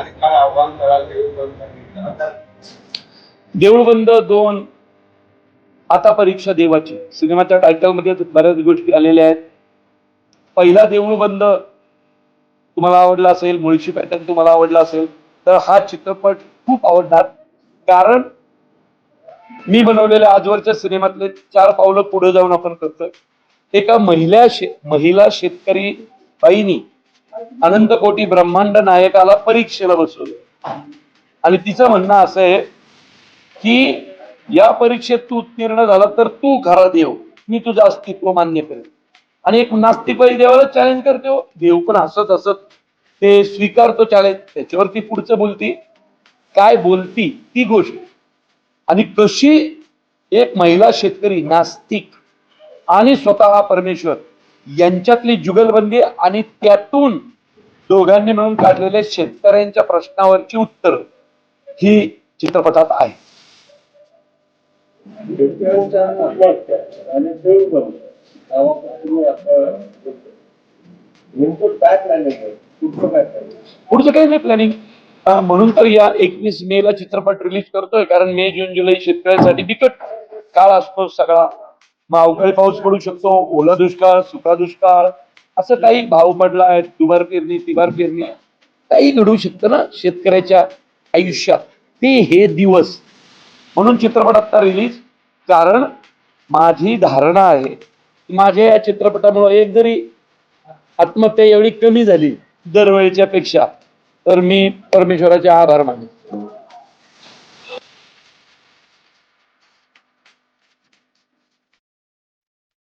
आणि काय आव्हान कराल देऊळबंद? देऊळबंद 2 आता परीक्षा देवाची सिनेमाच्या टायटल मध्ये बऱ्याच गोष्टी आलेल्या आहेत. पहिला देऊळबंद तुम्हाला आवडला असेल, मुळशी पॅटर्न तुम्हाला आवडला असेल तर हा चित्रपट खूप आवडणार. कारण मी बनवलेल्या आजवरच्या सिनेमातले 4 पावलं पुढे जाऊन आपण करतोय. एका महिला शेतकरी बाईनी अनंत कोटी ब्रह्मांड नायकाला परीक्षेला बसवलं आणि तिचं म्हणणं असं आहे की या परीक्षेत तू उत्तीर्ण झाला तर तू खरा देव, मी तुझं अस्तित्व मान्य करेन. आणि एक नास्तिकवादी देवाला चॅलेंज करते हो. देव पण हसत हसत ते स्वीकारतो चॅलेंज. त्याच्यावरती पुढचं बोलती काय बोलती ती गोष्ट आणि कशी एक महिला शेतकरी नास्तिक आणि स्वतः परमेश्वर यांच्यातली जुगलबंदी आणि त्यातून दोघांनी मिळून काढलेले शेतकऱ्यांच्या प्रश्नावरची उत्तर ही चित्रपटात आहे. पुढचं काही नाही प्लॅनिंग. म्हणून तर या 21 मे ला चित्रपट रिलीज करतोय. कारण मे जून जुलै शेतकऱ्यांसाठी बिकट काळ असतो सगळा. मग अवकाळी पाऊस पडू शकतो, ओला दुष्काळ, सुका दुष्काळ, असं काही भाव पडला, दुबार पेरणी तिबार पेरणी, काही घडू शकतं ना शेतकऱ्याच्या आयुष्यात. ते हे दिवस म्हणून चित्रपट आता रिलीज. कारण माझी धारणा आहे माझ्या या चित्रपटामुळे एक जरी आत्महत्या एवढी कमी झाली दरवेळेच्या पेक्षा तर मी परमेश्वराचे आभार मानेन.